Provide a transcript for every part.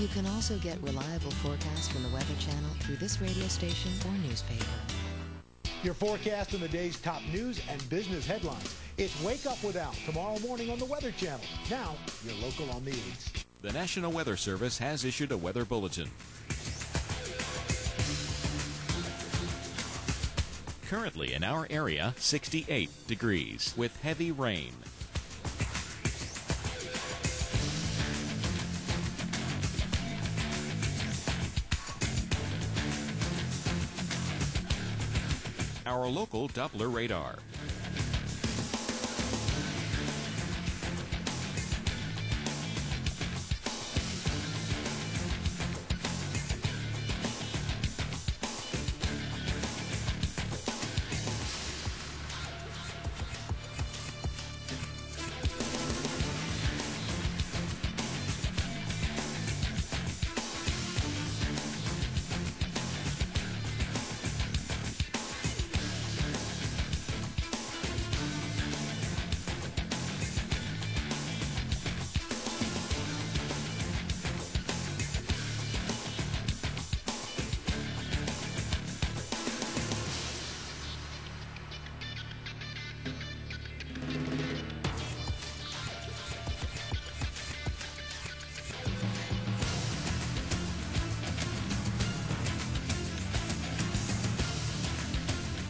You can also get reliable forecasts from the Weather Channel through this radio station or newspaper. Your forecast and the day's top news and business headlines. It's Wake Up with Al tomorrow morning on the Weather Channel. Now, your local on the 8s. The National Weather Service has issued a weather bulletin. Currently in our area, 68 degrees with heavy rain. Our local Doppler radar.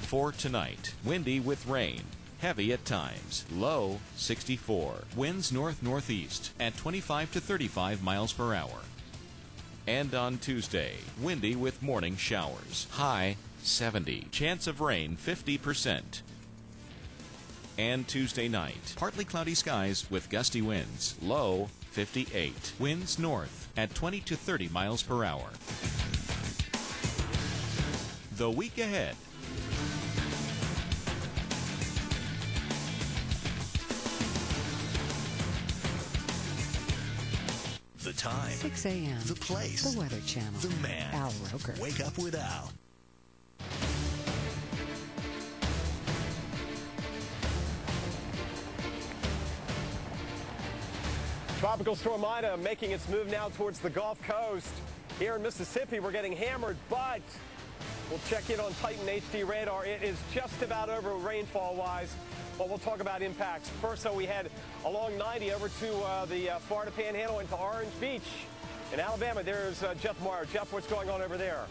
For tonight, windy with rain, heavy at times, low 64, winds north-northeast at 25 to 35 miles per hour. And on Tuesday, windy with morning showers, high 70, chance of rain 50%. And Tuesday night, partly cloudy skies with gusty winds, low 58, winds north at 20 to 30 miles per hour. The week ahead. The time. 6 a.m. The place. The Weather Channel. The man. Al Roker. Wake Up with Al. Tropical Storm Ida making its move now towards the Gulf Coast. Here in Mississippi, we're getting hammered, but we'll check in on Titan HD radar. It is just about over rainfall-wise, but we'll talk about impacts. First, so we head along 90 over to the Florida Panhandle into Orange Beach. In Alabama, there's Jeff Morrow. Jeff, what's going on over there?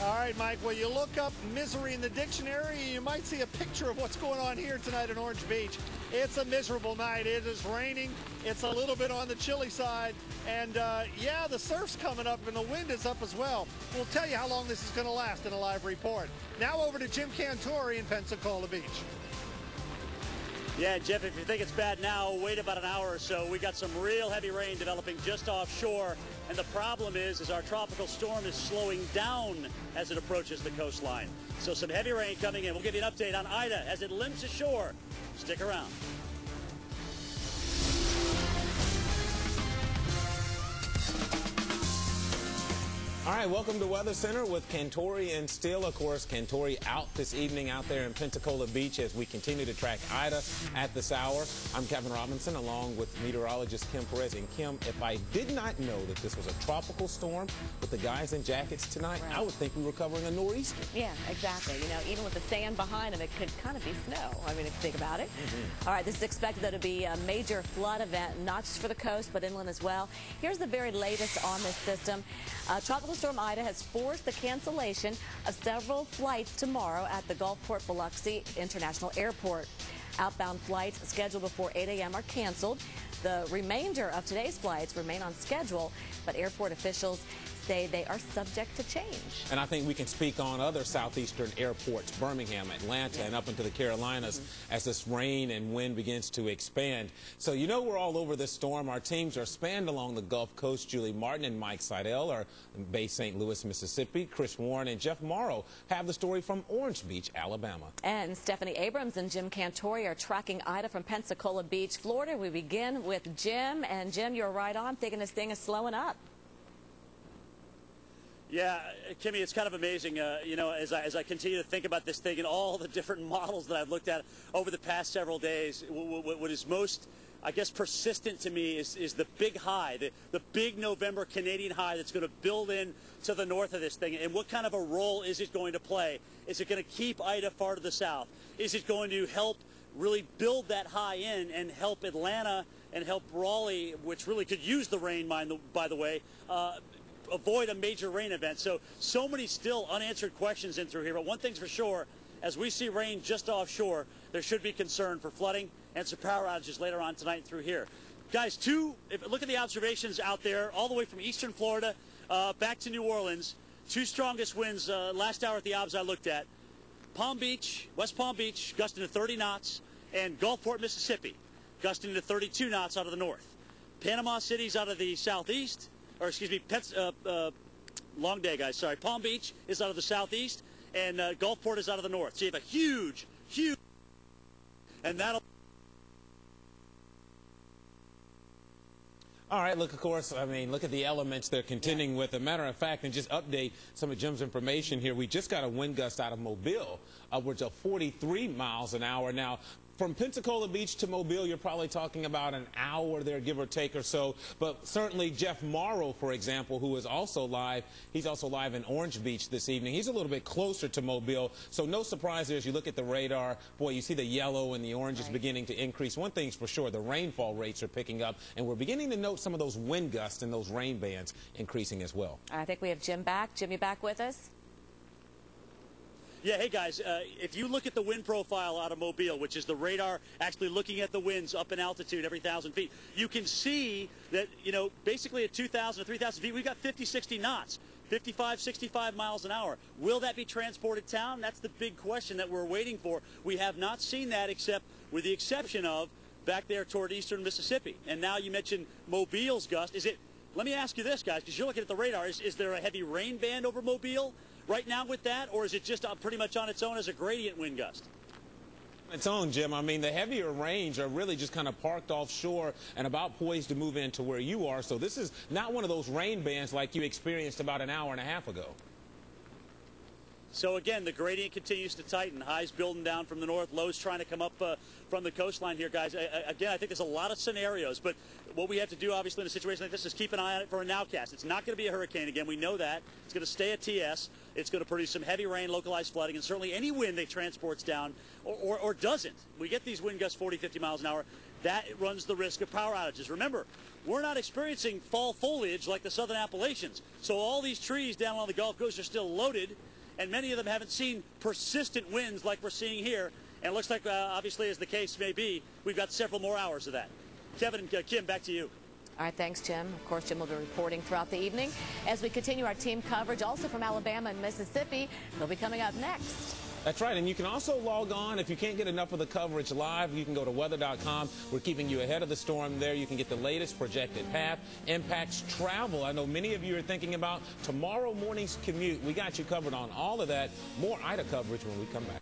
All right, Mike, well, you look up misery in the dictionary, you might see a picture of what's going on here tonight in Orange Beach. It's a miserable night. It is raining. It's a little bit on the chilly side. And, yeah, the surf's coming up and the wind is up as well. We'll tell you how long this is going to last in a live report. Now over to Jim Cantori in Pensacola Beach. Yeah, Jeff, if you think it's bad now, wait about an hour or so. We got some real heavy rain developing just offshore. And the problem is our tropical storm is slowing down as it approaches the coastline. So some heavy rain coming in. We'll give you an update on Ida as it limps ashore. Stick around. All right, welcome to Weather Center with Cantori and Steele. Of course, Cantori out this evening out there in Pensacola Beach as we continue to track Ida at this hour. I'm Kevin Robinson along with meteorologist Kim Perez. And Kim, if I did not know that this was a tropical storm with the guys in jackets tonight, right, I would think we were covering a nor'easter. Yeah, exactly. You know, even with the sand behind them, it could kind of be snow. I mean, if you think about it. All right, this is expected to be a major flood event, not just for the coast, but inland as well. Here's the very latest on this system. Tropical Storm Ida has forced the cancellation of several flights tomorrow at the Gulfport Biloxi International Airport. Outbound flights scheduled before 8 a.m. are canceled. The remainder of today's flights remain on schedule, but airport officials say they are subject to change. And I think we can speak on other southeastern airports, Birmingham, Atlanta, and up into the Carolinas as this rain and wind begins to expand. So you know we're all over this storm. Our teams are spanned along the Gulf Coast. Julie Martin and Mike Seidel are based St. Louis, Mississippi. Chris Warren and Jeff Morrow have the story from Orange Beach, Alabama. And Stephanie Abrams and Jim Cantori are tracking Ida from Pensacola Beach, Florida. We begin with Jim. And Jim, you're right on, thinking this thing is slowing up. Yeah, Kimmy, it's kind of amazing, you know, as I continue to think about this thing and all the different models that I've looked at over the past several days, what is most I guess persistent to me is the big high, the big November Canadian high that's going to build in to the north of this thing. And what kind of a role is it going to play? Is it going to keep Ida far to the south? Is it going to help really build that high in and help Atlanta and help Raleigh, which really could use the rain, by the way, avoid a major rain event? So many still unanswered questions in through here. But one thing's for sure, as we see rain just offshore, there should be concern for flooding and some power outages later on tonight through here. Guys, look at the observations out there, all the way from eastern Florida back to New Orleans. 2 strongest winds last hour at the obs I looked at. Palm Beach, West Palm Beach, gusting to 30 knots, and Gulfport, Mississippi, gusting to 32 knots out of the north. Panama City's out of the southeast, or excuse me, long day, guys, sorry. Palm Beach is out of the southeast, and Gulfport is out of the north. So you have a huge, and that'll... All right, look, of course, I mean, look at the elements they're contending with. As a matter of fact, and just update some of Jim's information here, we just got a wind gust out of Mobile, upwards of 43 miles an hour. Now, from Pensacola Beach to Mobile, you're probably talking about an hour there, give or take or so. But certainly Jeff Morrow, for example, who is also live, he's also live in Orange Beach this evening. He's a little bit closer to Mobile, so no surprise there as you look at the radar. Boy, you see the yellow and the orange is beginning to increase. One thing's for sure, the rainfall rates are picking up, and we're beginning to note some of those wind gusts and those rain bands increasing as well. I think we have Jim back. Jim, you back with us? Yeah, hey guys, if you look at the wind profile out of Mobile, which is the radar actually looking at the winds up in altitude every 1,000 feet, you can see that, you know, basically at 2,000 or 3,000 feet, we've got 50, 60 knots, 55, 65 miles an hour. Will that be transported down? That's the big question that we're waiting for. We have not seen that except with the exception of back there toward eastern Mississippi. And now you mentioned Mobile's gust. Let me ask you this, guys, because you're looking at the radar. Is there a heavy rain band over Mobile right now with that, or is it just pretty much on its own as a gradient wind gust? Its own, Jim. I mean, the heavier range are really just kind of parked offshore and about poised to move into where you are. So this is not one of those rain bands like you experienced about an hour and a half ago. So again, the gradient continues to tighten. Highs building down from the north, lows trying to come up from the coastline here, guys. Again, I think there's a lot of scenarios, but what we have to do, obviously, in a situation like this is keep an eye on it for a nowcast. It's not going to be a hurricane again. We know that. It's going to stay at TS. It's going to produce some heavy rain, localized flooding, and certainly any wind that transports down or doesn't. We get these wind gusts 40, 50 miles an hour. That runs the risk of power outages. Remember, we're not experiencing fall foliage like the southern Appalachians. So all these trees down along the Gulf Coast are still loaded, and many of them haven't seen persistent winds like we're seeing here. And it looks like, obviously, as the case may be, we've got several more hours of that. Kevin and Kim, back to you. All right, thanks, Jim. Of course, Jim will be reporting throughout the evening as we continue our team coverage, also from Alabama and Mississippi. They'll be coming up next. That's right, and you can also log on. If you can't get enough of the coverage live, you can go to weather.com. We're keeping you ahead of the storm there. You can get the latest projected path, impacts, travel. I know many of you are thinking about tomorrow morning's commute. We got you covered on all of that. More Ida coverage when we come back.